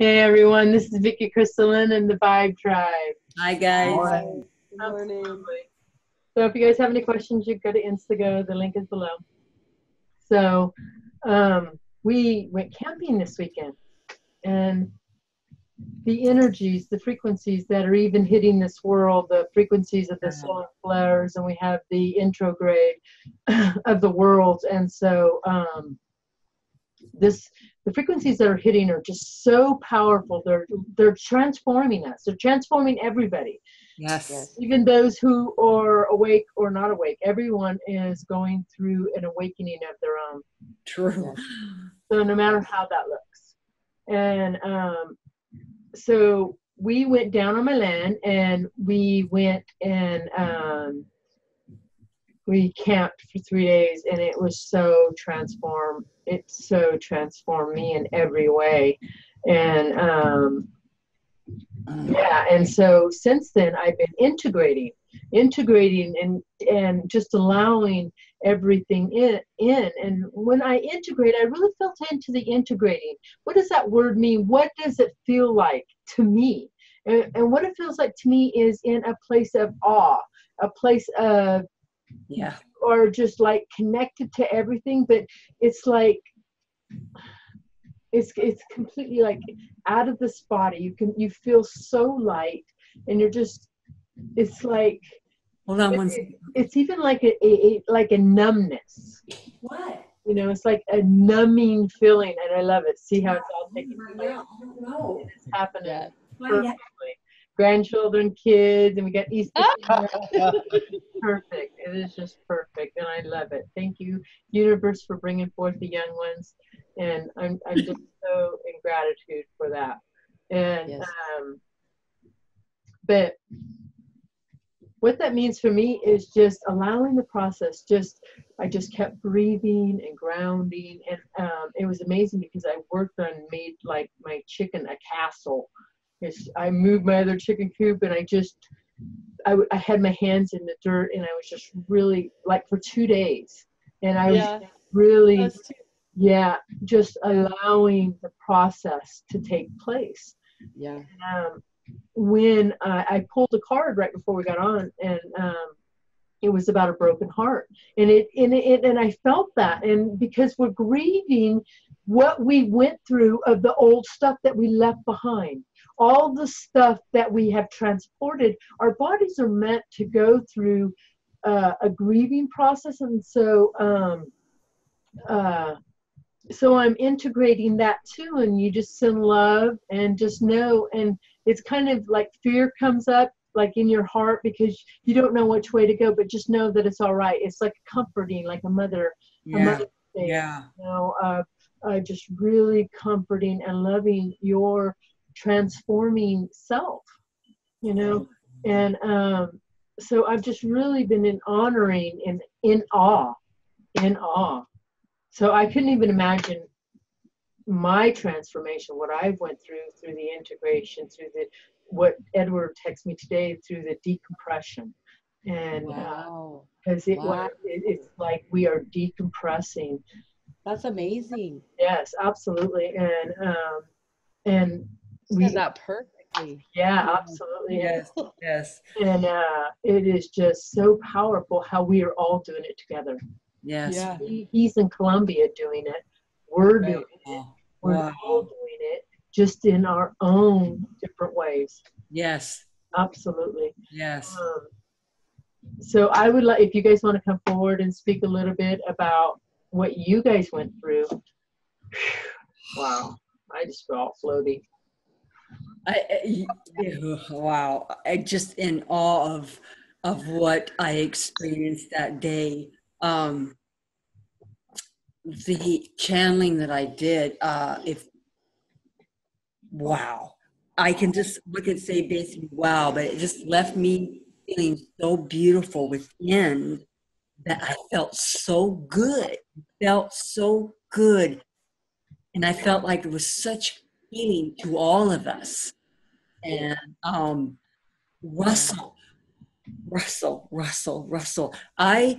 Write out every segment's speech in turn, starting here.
Hey everyone, this is Vicky Crystalline and the Vibe Tribe. Hi guys. Hi. Good morning. Absolutely. So if you guys have any questions, you go to Instago. The link is below. So we went camping this weekend, and the energies, the frequencies that are even hitting this world, the frequencies of the solar flares, and we have the intrograde of the world, and so the frequencies that are hitting are just so powerful. They're transforming us. They're transforming everybody. Yes. Even those who are awake or not awake. Everyone is going through an awakening of their own. True. So no matter how that looks. And so we went down on my land, and we went and we camped for 3 days, and it was so transformed. It so transformed me in every way. And yeah, and so since then I've been integrating and just allowing everything in. And when I integrate, I really felt into the integrating. What does that word mean? What does it feel like to me? And what it feels like to me is in a place of awe, a place of or just like connected to everything, but it's like it's completely like out of this body. You feel so light, and you're just, it's like, hold on one second. It's even like a numbness. What? You know, it's like a numbing feeling, and I love it. See how it's all taking place. I don't know. It's happening Yeah. perfectly. Grandchildren, kids, and we got Easter. Perfect. It is just perfect, and I love it. Thank you, universe, for bringing forth the young ones, and I'm just so in gratitude for that. And Yes. But what that means for me is just allowing the process. I just kept breathing and grounding, and it was amazing because I worked on made like my chicken a castle. I moved my other chicken coop, and I had my hands in the dirt, and I was just really like for 2 days, and I was really just allowing the process to take place. Yeah. When I pulled a card right before we got on, and it was about a broken heart, and I felt that, and because we're grieving what we went through of the old stuff that we left behind, all the stuff that we have transported. Our bodies are meant to go through a grieving process, and so I'm integrating that too, and you just send love and just know. And it's kind of like fear comes up like in your heart because you don't know which way to go, but just know that it's all right. It's like comforting, like a mother saying, you know, just really comforting and loving your transforming self, you know. And so I've just really been in honoring and in awe. So I couldn't even imagine my transformation, what I went through the integration, what Edward texted me today, through the decompression. And because it's like we are decompressing. That's amazing. Yes, absolutely. And we said that perfectly. Yeah, absolutely. Yes. And it is just so powerful how we are all doing it together. Yes. Yeah. He's in Colombia doing it. We're doing it. We're all doing it, just in our own different ways. Yes. Absolutely. Yes. So I would like, if you guys want to come forward and speak a little bit about what you guys went through. Wow, I just feel all floaty. Wow. I just in awe of what I experienced that day. The channeling that I did, wow. I can just look and say basically wow, but it just left me feeling so beautiful within that I felt so good. And I felt like it was such healing to all of us. And Russell. I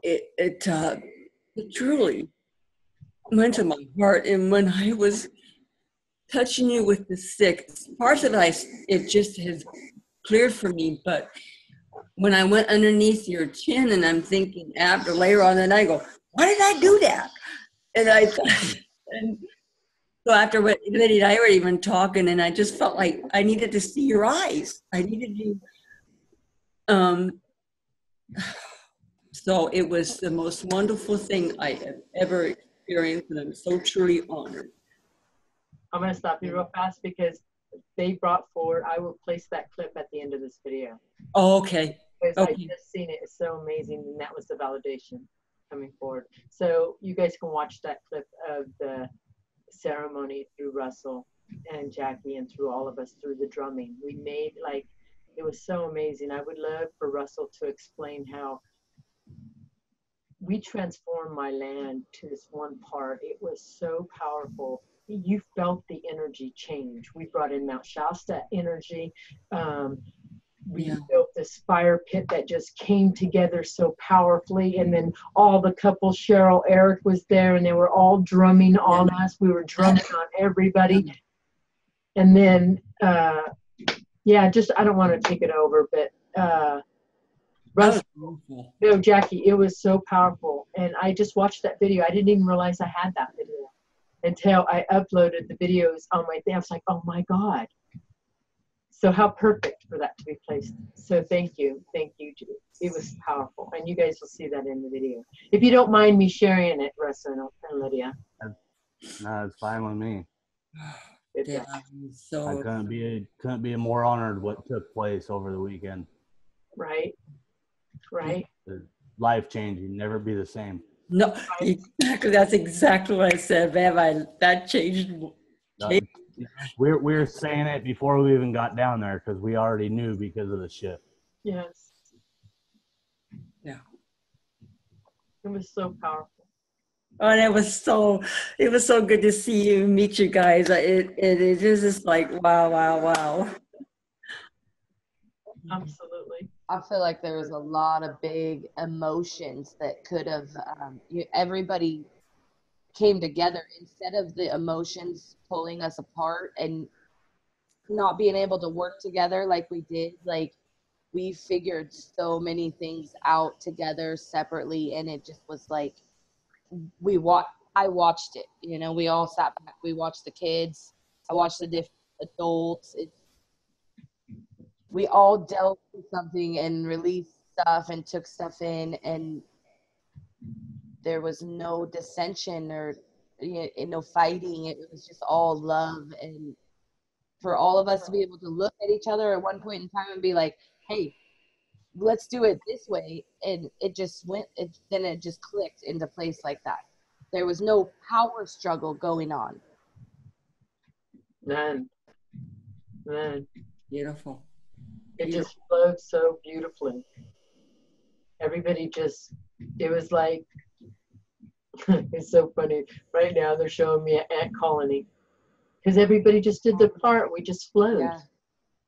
it truly, went to my heart. And when I was touching you with the stick, parts of it just has cleared for me. But when I went underneath your chin, and I'm thinking after later on, then I go, why did I do that? And I thought, and so after what Liddy and I were even talking, and I just felt like I needed to see your eyes. I needed you. So it was the most wonderful thing I have ever experienced, and I'm so truly honored. I'm going to stop you real fast because they brought forward, I will place that clip at the end of this video. Oh, okay. Because I Okay. just seen it. It's so amazing. And that was the validation coming forward. So you guys can watch that clip of the ceremony through Russell and Jackie and through all of us through the drumming. We made like, it was so amazing. I would love for Russell to explain how we transformed my land to this one part. It was so powerful. You felt the energy change. We brought in Mount Shasta energy. We built this fire pit that just came together so powerfully. And then all the couples, Cheryl, Eric was there, and they were all drumming on us. We were drumming on everybody. And then, yeah, just, I don't want to take it over, but Russ, no, Jackie, it was so powerful. And I just watched that video. I didn't even realize I had that video until I uploaded the videos on my thing. I was like, oh my God. So how perfect for that to be placed. So thank you. Thank you, Judy. It was powerful. And you guys will see that in the video. If you don't mind me sharing it, Russell and Lydia. No, it's fine with me. Yeah, so I couldn't be more honored what took place over the weekend. Right. Right. Life changing, never be the same. No, exactly. That's exactly what I said, man. That changed. We're saying it before we even got down there because we already knew because of the shift. Yes. Yeah. It was so powerful. Oh, and it was so good to see you, meet you guys. It is just like wow, wow, wow. Absolutely. I feel like there was a lot of big emotions that could have, everybody came together instead of the emotions pulling us apart and not being able to work together like we did. Like, we figured so many things out together separately, and it just was like, I watched it, we all sat back, we watched the kids, I watched the different adults. We all dealt with something and released stuff and took stuff in, and there was no dissension or no fighting. It was just all love. And for all of us to be able to look at each other at one point in time and be like, hey, let's do it this way, and it just then it just clicked into place like that. There was no power struggle going on. None. Beautiful. It just flowed so beautifully. Everybody just, it was like, it's so funny. Right now they're showing me an ant colony because everybody just did their part. We just flowed.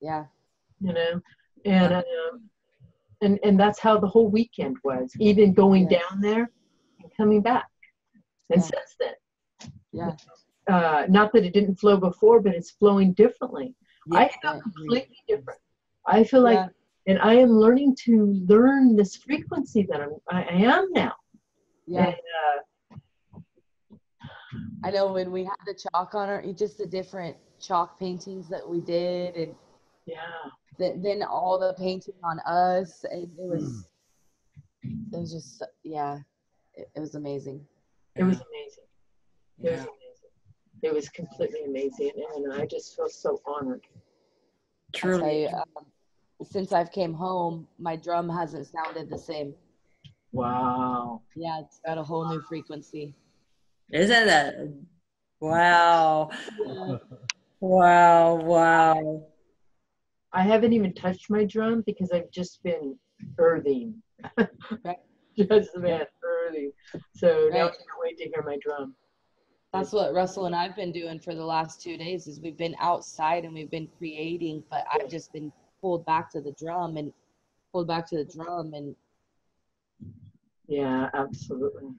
Yeah. And that's how the whole weekend was. Even going down there and coming back. And since then, not that it didn't flow before, but it's flowing differently. I feel completely different. I feel like, and I am learning to learn this frequency that I am now. Yeah. And, I know when we had the chalk on our, just the different chalk paintings that we did, and then all the painting on us, and it was just, it was amazing. It was amazing. It was amazing. It was completely amazing, and I just feel so honored. Truly. I'll tell you, since I've came home, my drum hasn't sounded the same. Wow. Yeah, it's got a whole new frequency. Isn't that? Wow. Wow. I haven't even touched my drum because I've just been earthing. Just been earthing. So now I can't wait to hear my drum. That's what Russell and I've been doing for the last 2 days, is we've been outside and we've been creating, but I've just been pulled back to the drum. Yeah, absolutely.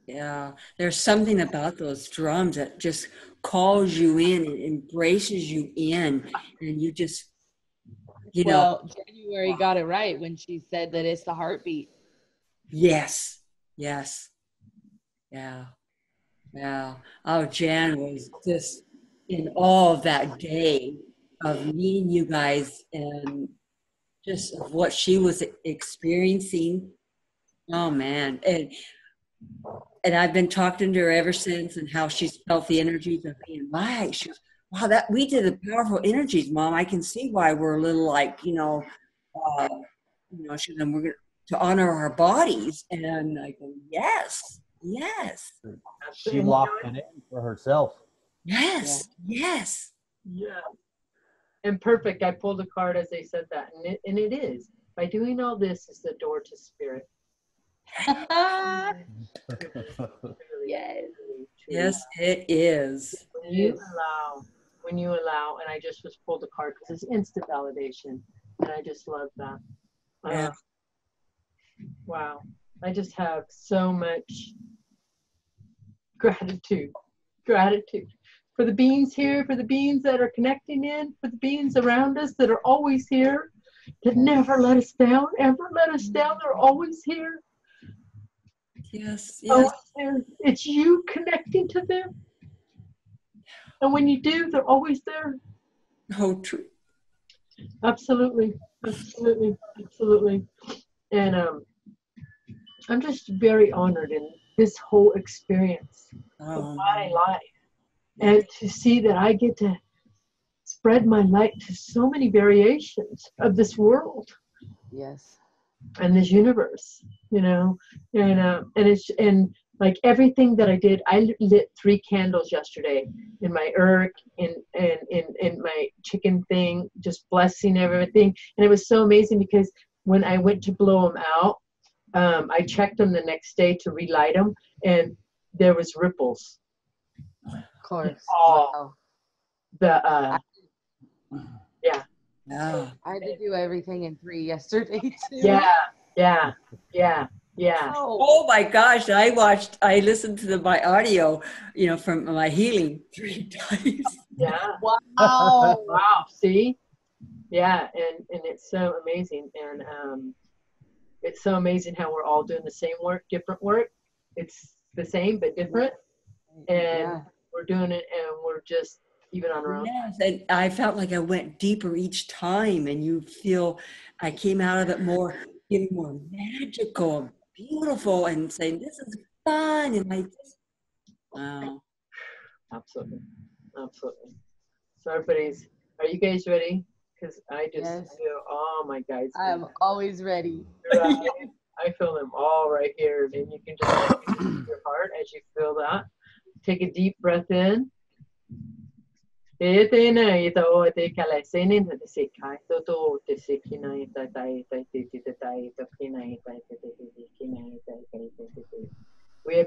Yeah, there's something about those drums that just calls you in and embraces you in, and you just, you know, Well, January got it right when she said that it's the heartbeat. yes, yes, yeah, yeah. Oh, Jan was just in awe of that day of meeting you guys and just of what she was experiencing. Oh man, and I've been talking to her ever since, and how she's felt the energies of being light. She goes, "Wow, that we did the powerful energies, Mom. I can see why we're a little like, uh, she goes, and we're going to honor our bodies." And I go, "Yes, yes, She locked it in for herself. yes, yes." Yeah. And perfect. I pulled a card as they said that. And it is. By doing all this is the door to spirit. Yes. Yes, it is. When you allow, and I just was pulled a card because it's instant validation. And I just love that. Yeah. Wow. I just have so much gratitude for the beings here, for the beings that are connecting in, for the beings around us that are always here, that never let us down, ever let us down. They're always here. Yes, Always yes. there. It's you connecting to them. And when you do, they're always there. Oh, true. Absolutely. Absolutely. Absolutely. And I'm just very honored in this whole experience of my life. And to see that I get to spread my light to so many variations of this world. Yes. And this universe, and it's, and like everything that I did, I lit 3 candles yesterday in my in my chicken thing, just blessing everything. And it was so amazing because when I went to blow them out, I checked them the next day to relight them, and there was ripples. Of course. Wow. I Yeah. had to do everything in 3 yesterday too. Yeah. Oh my gosh! I listened to my audio, from my healing 3 times. Yeah. Wow. Wow. See? Yeah. And it's so amazing. And it's so amazing how we're all doing the same work, different work. It's the same, but different. And we're doing it, and we're just even on our own. Yes, and I felt like I went deeper each time, and you feel I came out of it getting more magical and beautiful, and saying this is fun, and wow. Absolutely. So are you guys ready? Because I just feel, oh my guys. I am always ready. Right? I feel them all right here. And you can just your heart as you feel that. Take a deep breath in. We have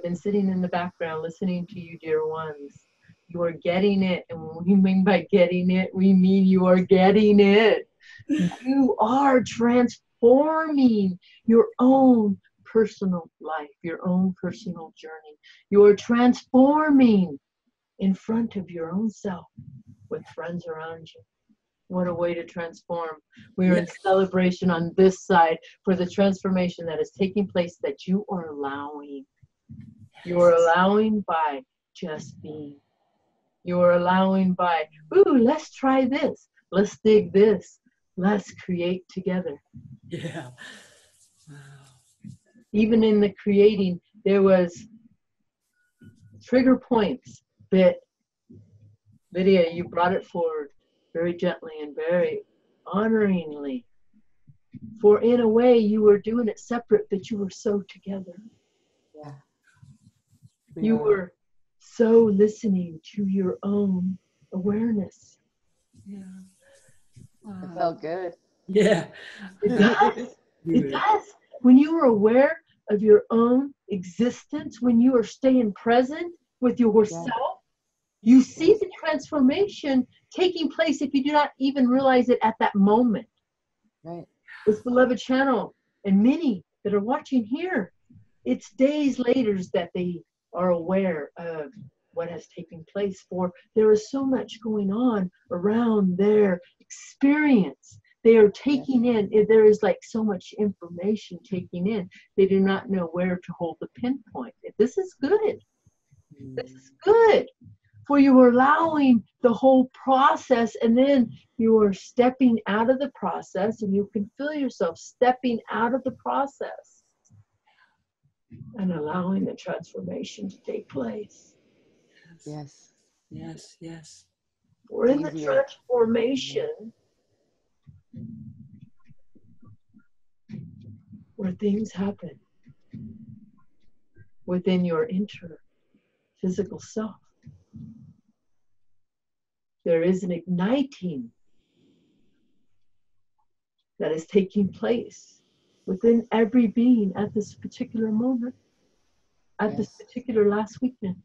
been sitting in the background listening to you, dear ones. You are getting it. And when we mean by getting it, we mean you are getting it. You are transforming your own personal life, your own personal journey. You are transforming in front of your own self with friends around you. What a way to transform. We are in celebration on this side for the transformation that is taking place, that you are allowing. You are allowing by just being. You are allowing by, ooh, let's try this. Let's dig this. Let's create together. Yeah. Wow. Even in the creating, there was trigger points that, Lydia, you brought it forward very gently and very honoringly. For in a way, you were doing it separate, but you were so together. Yeah. You were so listening to your own awareness. Yeah. Wow. It felt good. Yeah. It does. It does. When you are aware of your own existence, when you are staying present with yourself, you see the transformation taking place if you do not even realize it at that moment. Right. This beloved channel and many that are watching here, it's days later that they are aware of what has taken place, for there is so much going on around their experience. They are taking in, there is like so much information taking in, they do not know where to hold the pinpoint. This is good. This is good. For you are allowing the whole process, and then you are stepping out of the process, and you can feel yourself stepping out of the process and allowing the transformation to take place. Yes. Yes, yes. We're in the transformation where things happen within your physical self. There is an igniting that is taking place within every being at this particular moment, at this particular last weekend.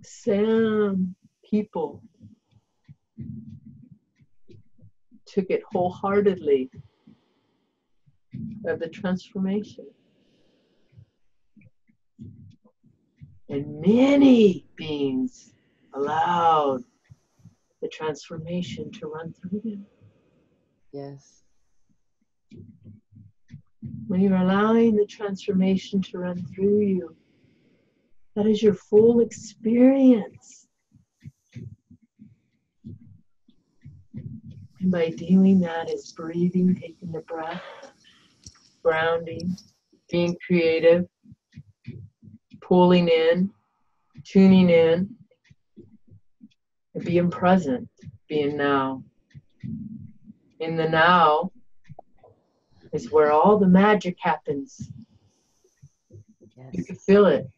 Some people took it wholeheartedly of the transformation. And many beings allowed the transformation to run through them. Yes. When you're allowing the transformation to run through you, that is your full experience. And by doing that is breathing, taking the breath, grounding, being creative, pulling in, tuning in, and being present, being now. In the now is where all the magic happens. Yes. You can feel it.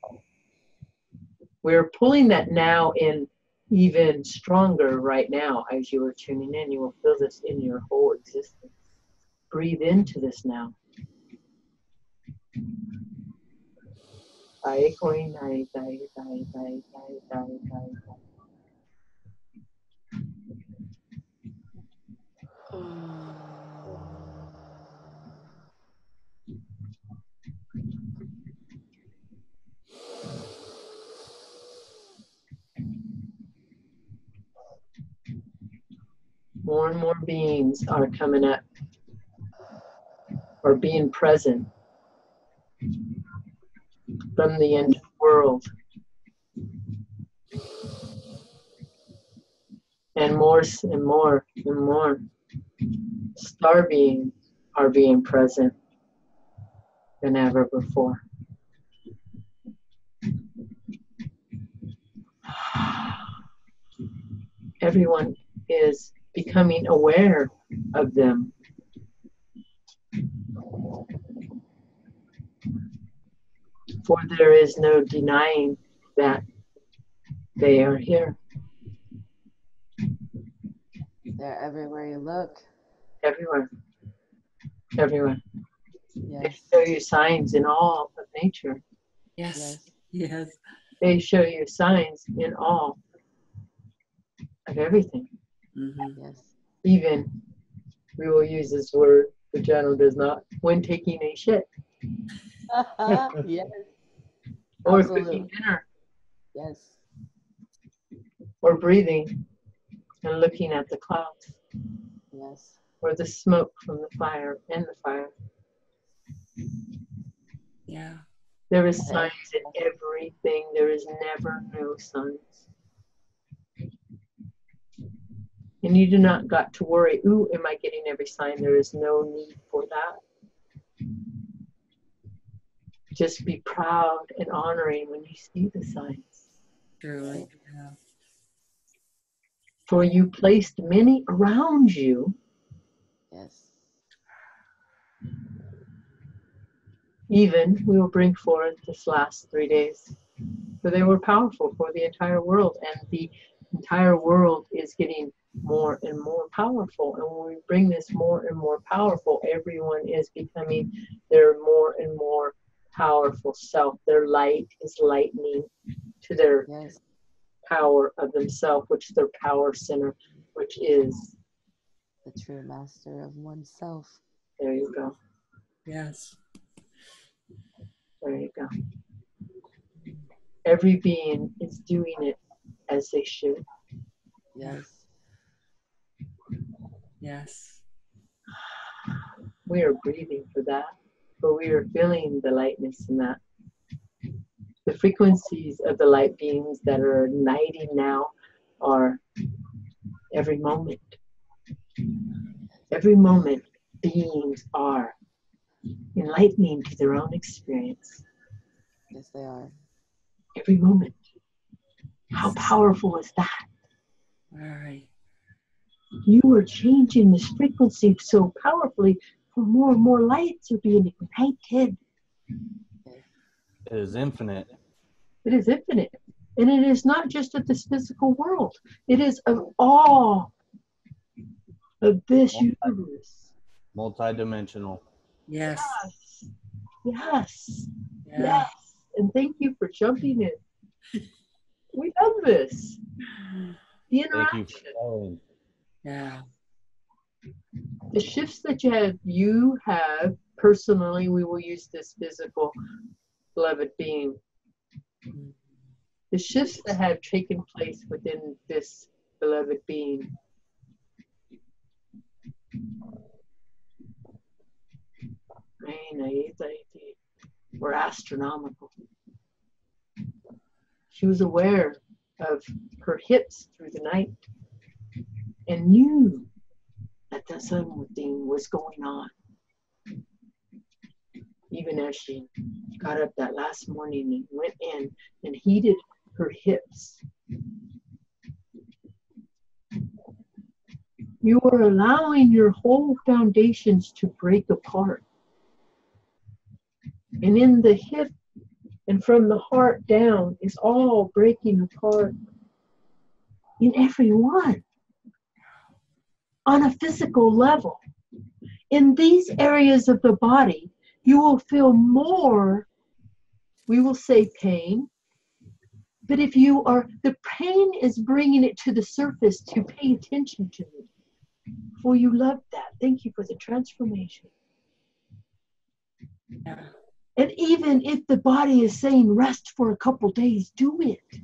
We're pulling that now in even stronger right now as you are tuning in. You will feel this in your whole existence. Breathe into this now. More and more beings are coming up or being present from the end of the world. And more and more and more star beings are being present than ever before. Everyone is becoming aware of them. For there is no denying that they are here. They're everywhere you look. Everywhere. Everywhere. Yes. They show you signs in all of nature. Yes. Yes. They show you signs in all of everything. Mm-hmm. Yes. Even, we will use this word, the channel does not, when taking a shit. Yes. Or Absolutely. cooking dinner. Yes. Or breathing and looking at the clouds. Yes. Or the smoke from the fire and the fire. Yeah. There is signs in everything. There is never no signs. And you do not got to worry, ooh, am I getting every sign? There is no need for that. Just be proud and honoring when you see the signs. Truly. Yeah. For you placed many around you. Yes. Even we will bring forth this last 3 days. For they were powerful for the entire world. And the entire world is getting more and more powerful. And when we bring this more and more powerful, everyone is becoming their more and more powerful self. Their light is lightening to their power of themselves, which is their power center, which is the true master of oneself. There you go. Yes. There you go. Every being is doing it as they should. Yes. Yes. We are breathing for that, but we are feeling the lightness in that. The frequencies of the light beings that are igniting now are every moment. Every moment, beings are enlightening to their own experience. Yes, they are. Every moment. How powerful is that? All right. You are changing this frequency so powerfully for more and more lights are being ignited. It is infinite. It is infinite. And it is not just of this physical world. It is of all of this universe. Multidimensional. Yes. Yes. Yeah. Yes. And thank you for jumping in. We love this. The Thank you interaction. for calling. Yeah. The shifts that you have personally, we will use this physical beloved being. The shifts that have taken place within this beloved being. Were astronomical. She was aware of her hips through the night and knew that the something was going on. Even as she got up that last morning and went in and heated her hips. You are allowing your whole foundations to break apart. And in the hip and from the heart down is all breaking apart in every one on a physical level. In these areas of the body, you will feel more, we will say pain, but if you are, the pain is bringing it to the surface to pay attention to it. For you love that. Thank you for the transformation. Yeah. And even if the body is saying rest for a couple days, do it.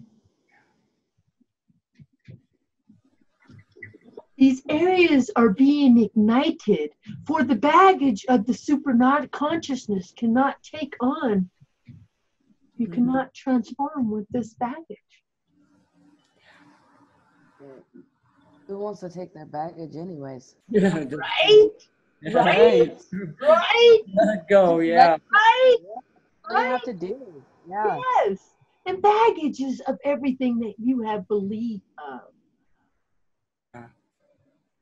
These areas are being ignited, for the baggage of the supernautic consciousness cannot take on. You cannot transform with this baggage. Who wants to take their baggage anyways? Yeah. Right? Right? Right? Let it go. Yeah. Right? What do you have to do? Yeah. Yes. And baggage is of everything that you have belief of.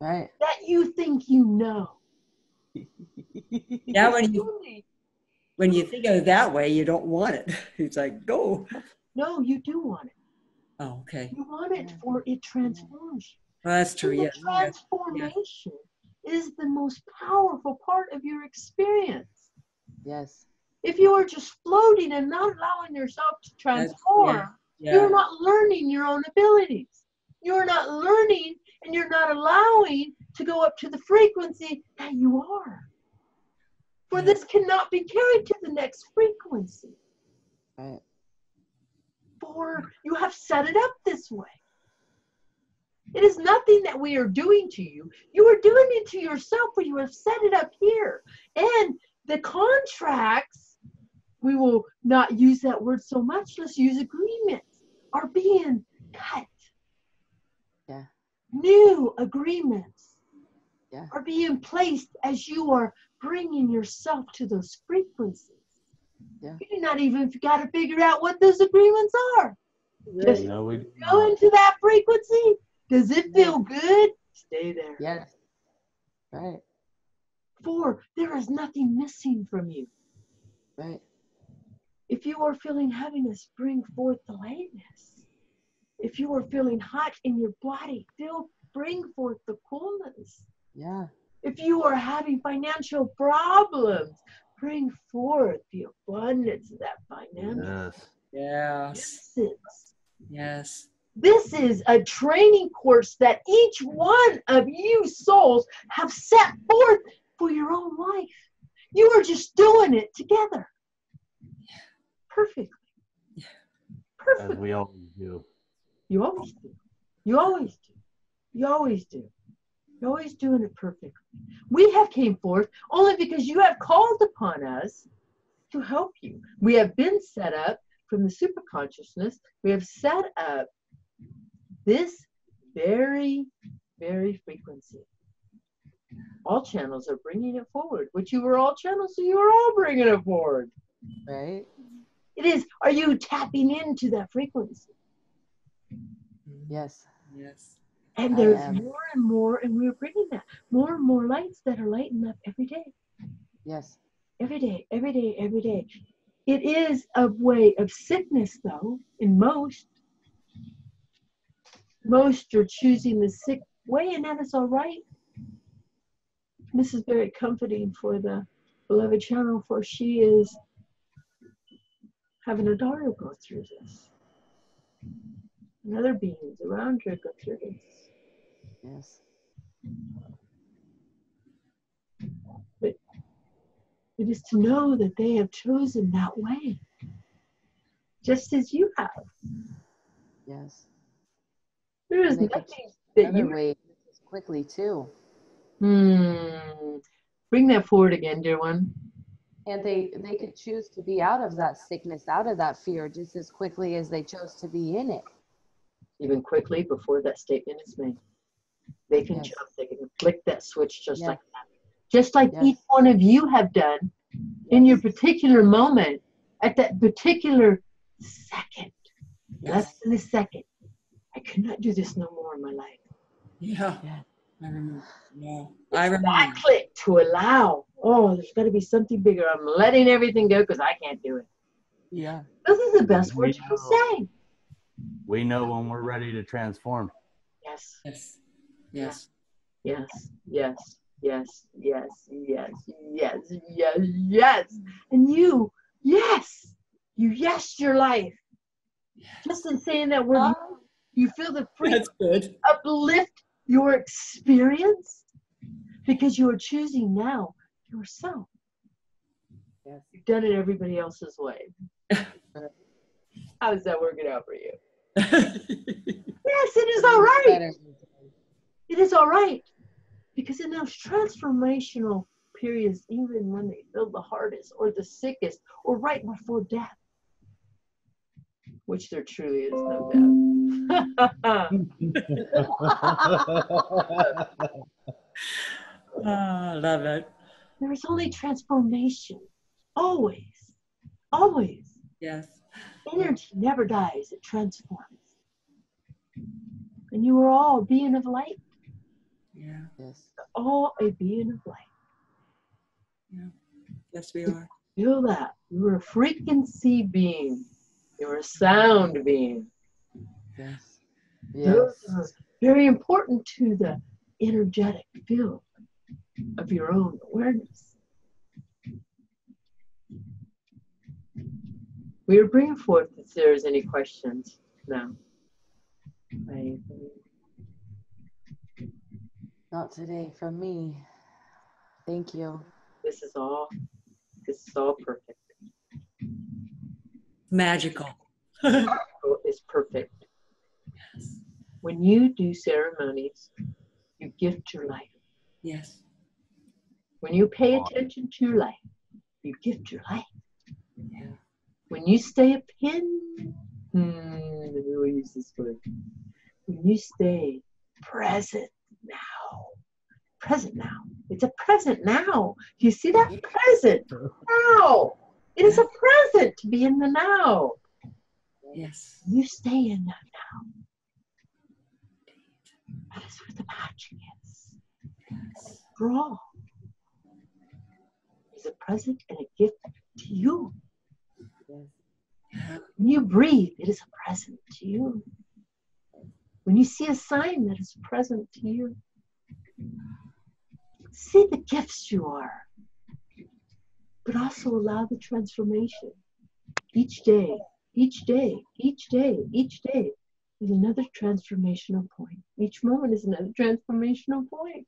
Right. That you think you know. Yeah. When you think of it that way, you don't want it. It's like, go. No, you do want it. Oh, okay. You want it for it transforms you. Well, that's true. And the Yes. transformation is the most powerful part of your experience. Yes. If you are just floating and not allowing yourself to transform, you're not learning your own abilities. You're not learning and you're not allowing to go up to the frequency that you are. For this cannot be carried to the next frequency. Right. For you have set it up this way. It is nothing that we are doing to you. You are doing it to yourself, for you have set it up here. And the contracts, we will not use that word so much, let's use agreements, are being cut. Yeah. New agreements are being placed as you are bringing yourself to those frequencies. Yeah. You do not even got to figure out what those agreements are. Just No, we go into that frequency. Does it feel good? Stay there. Yes. Right. For there is nothing missing from you. Right. If you are feeling heaviness, bring forth the lightness. If you are feeling hot in your body, bring forth the coolness. Yeah. If you are having financial problems, bring forth the abundance of that financial. Yes. Yes. This is a training course that each one of you souls have set forth for your own life. You are just doing it together. perfectly. As Perfectly. we always do. You always do. You always do. You always do. You're always doing it perfectly. We have came forth only because you have called upon us to help you. We have been set up from the super consciousness. We have set up this very, very frequency. All channels are bringing it forward, which you were all channels, so you are all bringing it forward. Right? It is, are you tapping into that frequency? Yes. Yes. And I there's am. more and more, and we're bringing that. More and more lights that are lighting up every day. Yes. Every day, every day, every day. It is a way of sickness, though, in most. Most are choosing the sick way, and that is all right. This is very comforting for the beloved channel, for she is having a daughter go through this. And other beings around her go through this. Yes. But it is to know that they have chosen that way, just as you have. Yes. There is And they could nothing choose that another you... way just as quickly too. Bring that forward again, dear one. And they could choose to be out of that sickness, out of that fear, just as quickly as they chose to be in it. Even quickly before that statement is made. They can Yes. jump, they can flick that switch just Yes. like that. Just like Yes. each one of you have done in your particular moment, at that particular second, less than a second. I could not do this no more in my life. Yeah. Yeah. I remember. Yeah. It's I remember. that click to allow. Oh, there's got to be something bigger. I'm letting everything go because I can't do it. Yeah. Those are the best We words you can know. say. We know when we're ready to transform. Yes, Yes. Yes. yes, yes, yes, yes, yes, yes, yes, yes. And you, yes, you yes your life. Just in saying that word, you feel the freedom That's good. uplift your experience because you are choosing now yourself. Yes. You've done it everybody else's way. How is that working out for you? Yes, it is all right. Better. It is all right. Because in those transformational periods, even when they feel the hardest or the sickest or right before death, which there truly is no death. I love it. There is only transformation. Always. Always. Yes. Energy never dies, it transforms. And you are all a being of light. Yeah. Yes. All a being of light. Yeah. Yes, we are. Feel that. You're a frequency being. You're a sound being. Yes. Those Yes. are very important to the energetic field of your own awareness. We are bringing forth if there is any questions now. Not today from me. Thank you. This is all perfect. Magical. It's perfect. When you do ceremonies, you gift your life. Yes. When you pay attention to your life, you gift your life. Yeah. When you stay a pin, maybe we'll use this word. When you stay present now. Present now. It's a present now. Do you see that? Present now. It is a present to be in the now. Yes. You stay in that now. That is where the magic is. For all. It's a present and a gift to you. When you breathe, it is a present to you. When you see a sign, that is a present to you. See the gifts you are, but also allow the transformation. Each day, each day, each day, each day is another transformational point. Each moment is another transformational point.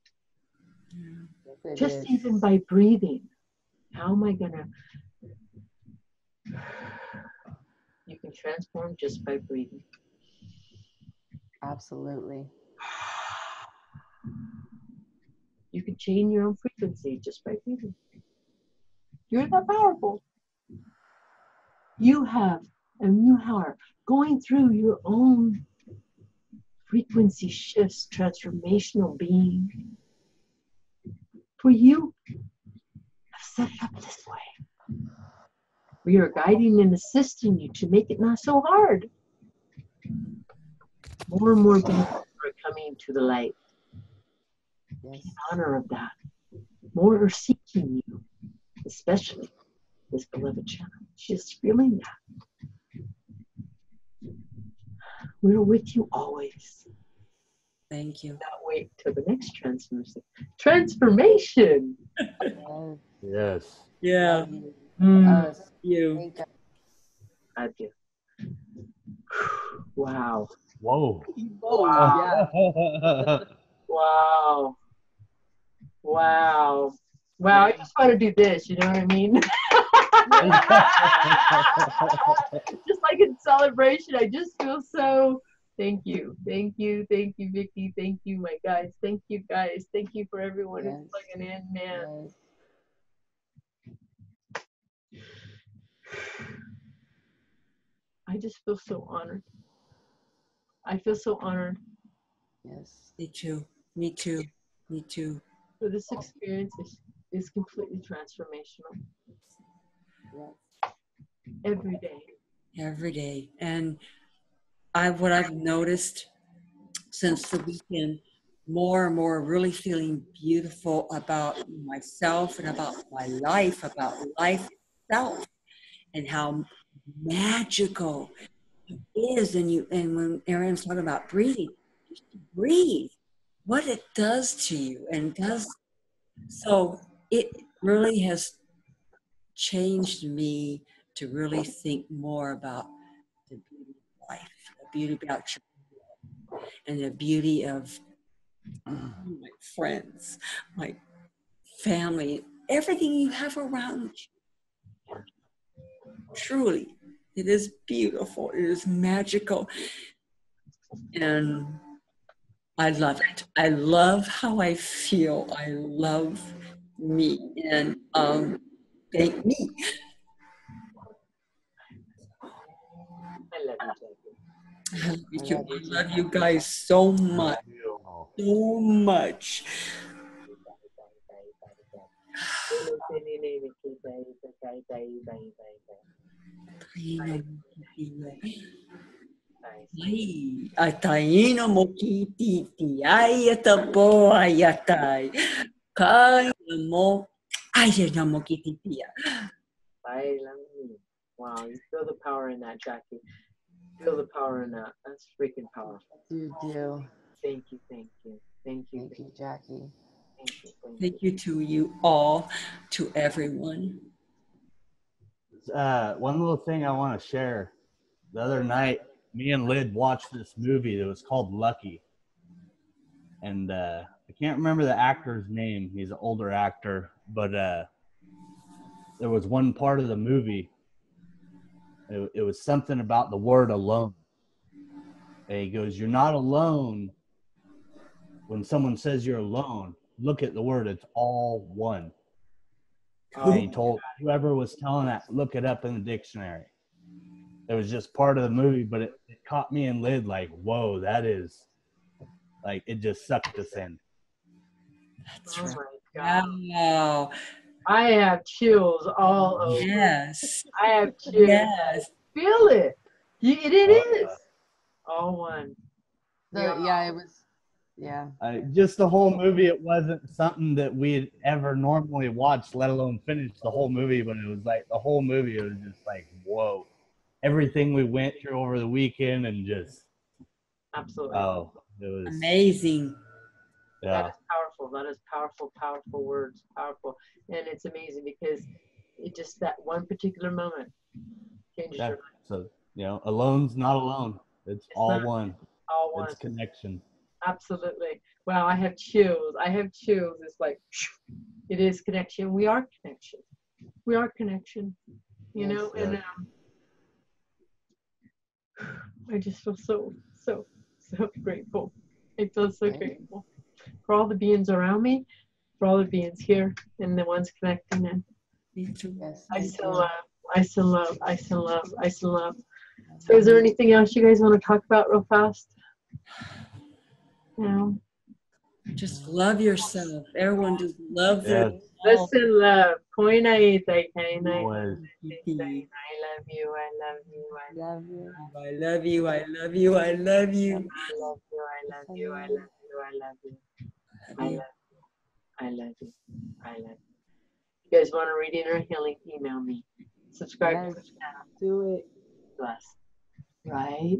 Yes, Just even by breathing. How am I going to You can transform just by breathing. Absolutely. You can change your own frequency just by breathing. You're that powerful. You have, and you are going through your own frequency shifts, transformational being. For you have set it up this way. We are guiding and assisting you to make it not so hard. More and more people are coming to the light. Yes. In honor of that, more are seeking you, especially this beloved channel. Just feeling that. We're with you always. Thank you. Not wait till the next transformation. Yes. Yes. Yeah. Love you. Mm, You. Thank God. I do. Wow. Whoa. Oh, Wow. yeah. Wow. Wow. Wow. I just want to do this, you know what I mean? Just like in celebration, I just feel so. Thank you. Thank you. Thank you, Vicky. Thank you, my guys. Thank you, guys. Thank you for everyone who's Yes. plugging in, man. Yes. I just feel so honored. I feel so honored Yes. Me too. Me too. Me too. for this experience. Is completely transformational Yes. every day. Every day. And what I've noticed since the weekend, more and more really feeling beautiful about myself and about my life, about life itself, and how magical it is. And when Aaron's talking about breathing, just breathe, what it does to you, and does so. It really has changed me to really think more about the beauty of life, the beauty about your, and the beauty of my friends, my family, everything you have around you. Truly, it is beautiful. It is magical. And I love it. I love how I feel. I love me. And thank me. I love you, Jackie. I love you too. I love you I love too. you guys so much. So much. Ay, ataino mokititi, ay atabo ayatai, kaya mo, ay na mokititia. Wow, you feel the power in that, Jackie. Feel the power in that. That's freaking powerful. You do. Thank you, thank you, thank you, Thank you, Jackie. thank you, thank you. Thank you to you all, to everyone. One little thing I want to share. The other night, me and Lyd watched this movie that was called Lucky. And I can't remember the actor's name. He's an older actor. But there was one part of the movie. It was something about the word alone. And he goes, "You're not alone." When someone says you're alone, look at the word. It's all one. And he told whoever was telling that, look it up in the dictionary. It was just part of the movie, but it caught me and Lyd like, whoa, that is, like, it just sucked us in. That's Oh right. my God. Wow. I have chills all over. Yes. I have chills. Yes. Feel it. It is. All one. Yeah, it was. Yeah. Just the whole movie, it wasn't something that we'd ever normally watch, let alone finish the whole movie, but it was like the whole movie, it was just like, whoa. Everything we went through over the weekend and just, Absolutely. oh, it was Amazing. That yeah. is powerful. That is powerful, powerful words. Powerful. And it's amazing because it just, that one particular moment changes Yeah. your life. So, alone's not alone. It's all not one. all one. It's connection. Absolutely. Wow, I have chills. I have chills. It's like, it is connection. We are connection. We are connection. You know, and I just feel so grateful. I feel so grateful for all the beings around me, for all the beings here, and the ones connecting in. Me too. Yes, I me still too. love, I still love, I still love, I still love. So is there anything else you guys want to talk about real fast? No. Just love yourself. Everyone just love Yes. themselves. Listen, love. Koina itai, kaina Always. itai. I love you, I love you, I Love you. I love you. I love you. I love you. love you, I love you, I love you, I love you. I love you, I love you, I love you. If you guys want a reading or healing, email me. Subscribe to the Yes, channel. do it. Bless. Right?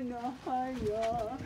Hana, haya,